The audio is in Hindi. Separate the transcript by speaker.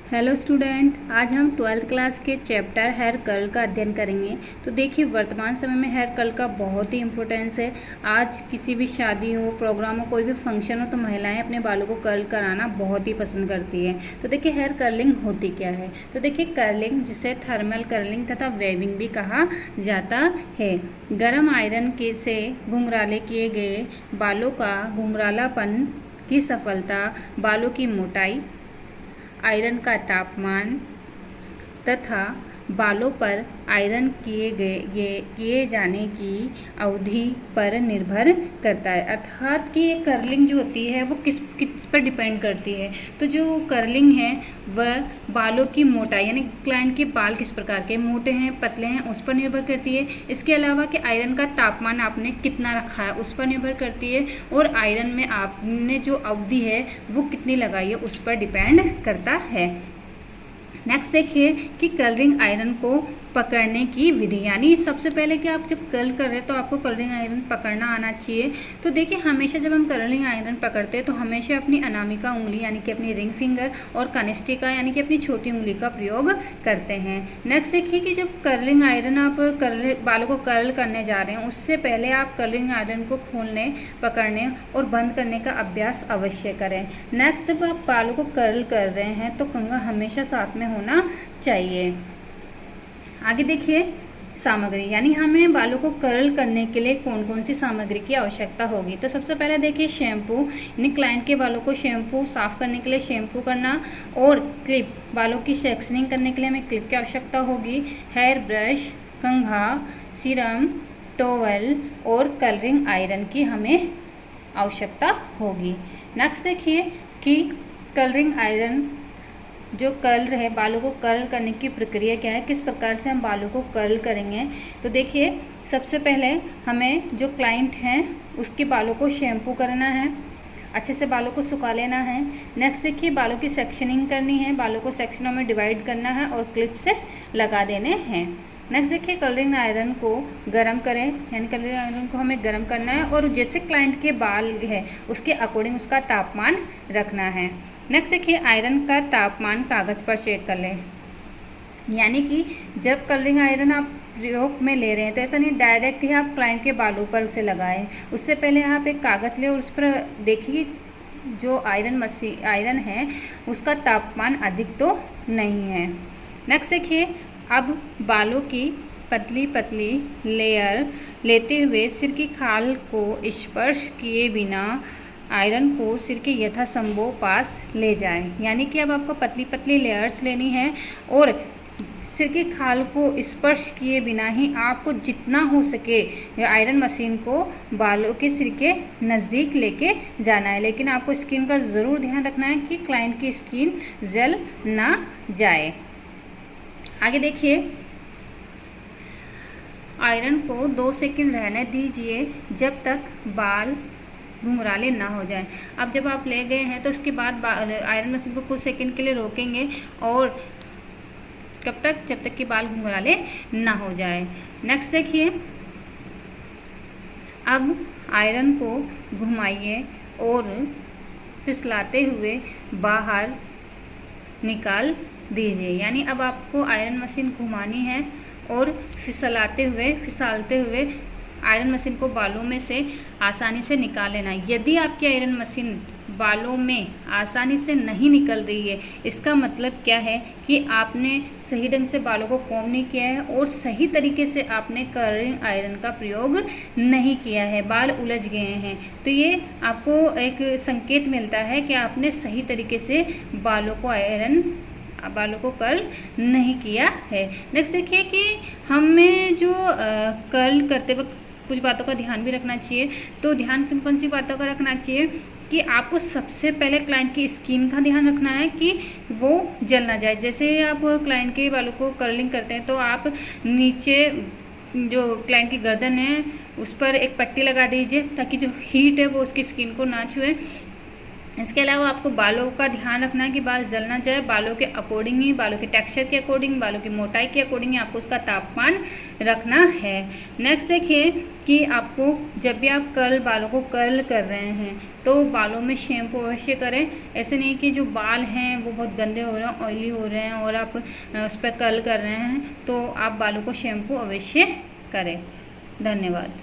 Speaker 1: हेलो स्टूडेंट, आज हम 12th क्लास के चैप्टर हेयर कर्ल का अध्ययन करेंगे। तो देखिए, वर्तमान समय में हेयर कर्ल का बहुत ही इम्पोर्टेंस है। आज किसी भी शादी हो, प्रोग्राम हो, कोई भी फंक्शन हो तो महिलाएं अपने बालों को कर्ल कराना बहुत ही पसंद करती हैं। तो देखिए, हेयर कर्लिंग होती क्या है। तो देखिए, कर्लिंग जिसे थर्मल कर्लिंग तथा वेविंग भी कहा जाता है। गर्म आयरन के से घुंघराले किए गए बालों का घुंघरालापन की सफलता, बालों की मोटाई, आयरन का तापमान तथा बालों पर आयरन किए जाने की अवधि पर निर्भर करता है। अर्थात कि ये कर्लिंग जो होती है वो किस पर डिपेंड करती है। तो जो कर्लिंग है वह बालों की मोटाई, यानी क्लाइंट के बाल किस प्रकार के, मोटे हैं पतले हैं, उस पर निर्भर करती है। इसके अलावा कि आयरन का तापमान आपने कितना रखा है उस पर निर्भर करती है, और आयरन में आपने जो अवधि है वो कितनी लगाई है उस पर डिपेंड करता है। नेक्स्ट देखिए कि कर्लिंग आयरन को पकड़ने की विधि, यानी सबसे पहले कि आप जब कर्ल कर रहे हैं तो आपको कर्लिंग आयरन पकड़ना आना चाहिए। तो देखिए, हमेशा जब हम कर्लिंग आयरन पकड़ते हैं तो हमेशा अपनी अनामिका उंगली यानी कि अपनी रिंग फिंगर और कनिष्ठिका यानी कि अपनी छोटी उंगली का प्रयोग करते हैं। नेक्स्ट देखिए कि जब कर्लिंग आयरन आप बालों को कर्ल करने जा रहे हैं उससे पहले आप कर्लिंग आयरन को खोलने, पकड़ने और बंद करने का अभ्यास अवश्य करें। नेक्स्ट, जब आप बालों को कर्ल कर रहे हैं तो कंघा हमेशा साथ में होना चाहिए। आगे देखिए सामग्री, यानी हमें बालों को कर्ल करने के लिए कौन कौन सी सामग्री की आवश्यकता होगी। तो सबसे पहले देखिए शैम्पू, यानी क्लाइंट के बालों को शैम्पू साफ़ करने के लिए शैम्पू करना, और क्लिप, बालों की सेक्शनिंग करने के लिए हमें क्लिप की आवश्यकता होगी। हेयर ब्रश, कंघा, सीरम, टॉवल और कर्लिंग आयरन की हमें आवश्यकता होगी। नेक्स्ट देखिए कि कर्लिंग आयरन जो कर्ल है, बालों को कर्ल करने की प्रक्रिया क्या है, किस प्रकार से हम बालों को कर्ल करेंगे। तो देखिए, सबसे पहले हमें जो क्लाइंट हैं उसके बालों को शैम्पू करना है, अच्छे से बालों को सुखा लेना है। नेक्स्ट देखिए, बालों की सेक्शनिंग करनी है, बालों को सेक्शनों में डिवाइड करना है और क्लिप से लगा देने हैं। नेक्स्ट देखिए, कर्लिंग आयरन को गर्म करें, यानी कर्लिंग आयरन को हमें गर्म करना है और जैसे क्लाइंट के बाल है उसके अकॉर्डिंग उसका तापमान रखना है। नेक्स्ट देखिए, आयरन का तापमान कागज़ पर चेक कर लें, यानी कि जब कर्लिंग आयरन आप प्रयोग में ले रहे हैं तो ऐसा नहीं डायरेक्ट ही आप क्लाइंट के बालों पर उसे लगाएं। उससे पहले आप एक कागज़ लें और उस पर देखिए जो आयरन है उसका तापमान अधिक तो नहीं है। नेक्स्ट देखिए, अब बालों की पतली पतली लेयर लेते हुए सिर की खाल को स्पर्श किए बिना आयरन को सिर के यथासंभव पास ले जाएं, यानी कि अब आपको पतली पतली लेयर्स लेनी है और सिर की खाल को स्पर्श किए बिना ही आपको जितना हो सके आयरन मशीन को बालों के सिर के नज़दीक लेके जाना है। लेकिन आपको स्किन का ज़रूर ध्यान रखना है कि क्लाइंट की स्किन जल ना जाए। आगे देखिए, आयरन को 2 सेकंड रहने दीजिए जब तक बाल घुंघराले ना हो जाए। अब जब आप ले गए हैं तो उसके बाद आयरन मशीन को कुछ सेकंड के लिए रोकेंगे, और कब तक, जब तक कि बाल घुंघराले ना हो जाए। नेक्स्ट देखिए, अब आयरन को घुमाइए और फिसलाते हुए बाहर निकाल दीजिए, यानी अब आपको आयरन मशीन घुमानी है और फिसलते हुए आयरन मशीन को बालों में से आसानी से निकाल लेना है। यदि आपकी आयरन मशीन बालों में आसानी से नहीं निकल रही है, इसका मतलब क्या है कि आपने सही ढंग से बालों को कॉम्ब नहीं किया है और सही तरीके से आपने कर्लिंग आयरन का प्रयोग नहीं किया है, बाल उलझ गए हैं। तो ये आपको एक संकेत मिलता है कि आपने सही तरीके से बालों को कर्ल नहीं किया है। नेक्स्ट देखिए कि हमें जो कर्ल करते वक्त कुछ बातों का ध्यान भी रखना चाहिए। तो ध्यान कौन कौन सी बातों का रखना चाहिए कि आपको सबसे पहले क्लाइंट की स्किन का ध्यान रखना है कि वो जल ना जाए। जैसे आप क्लाइंट के बालों को कर्लिंग करते हैं तो आप नीचे जो क्लाइंट की गर्दन है उस पर एक पट्टी लगा दीजिए ताकि जो हीट है वो उसकी स्किन को ना छुए। इसके अलावा आपको बालों का ध्यान रखना है कि बाल जल ना जाए। बालों के अकॉर्डिंग ही, बालों के टेक्सचर के अकॉर्डिंग, बालों की मोटाई के अकॉर्डिंग ही आपको उसका तापमान रखना है। नेक्स्ट देखिए कि आपको जब भी आप बालों को कर्ल कर रहे हैं तो बालों में शैम्पू अवश्य करें। ऐसे नहीं कि जो बाल हैं वो बहुत गंदे हो रहे हैं, ऑयली हो रहे हैं और आप उस पर कर्ल कर रहे हैं, तो आप बालों को शैम्पू अवश्य करें। धन्यवाद।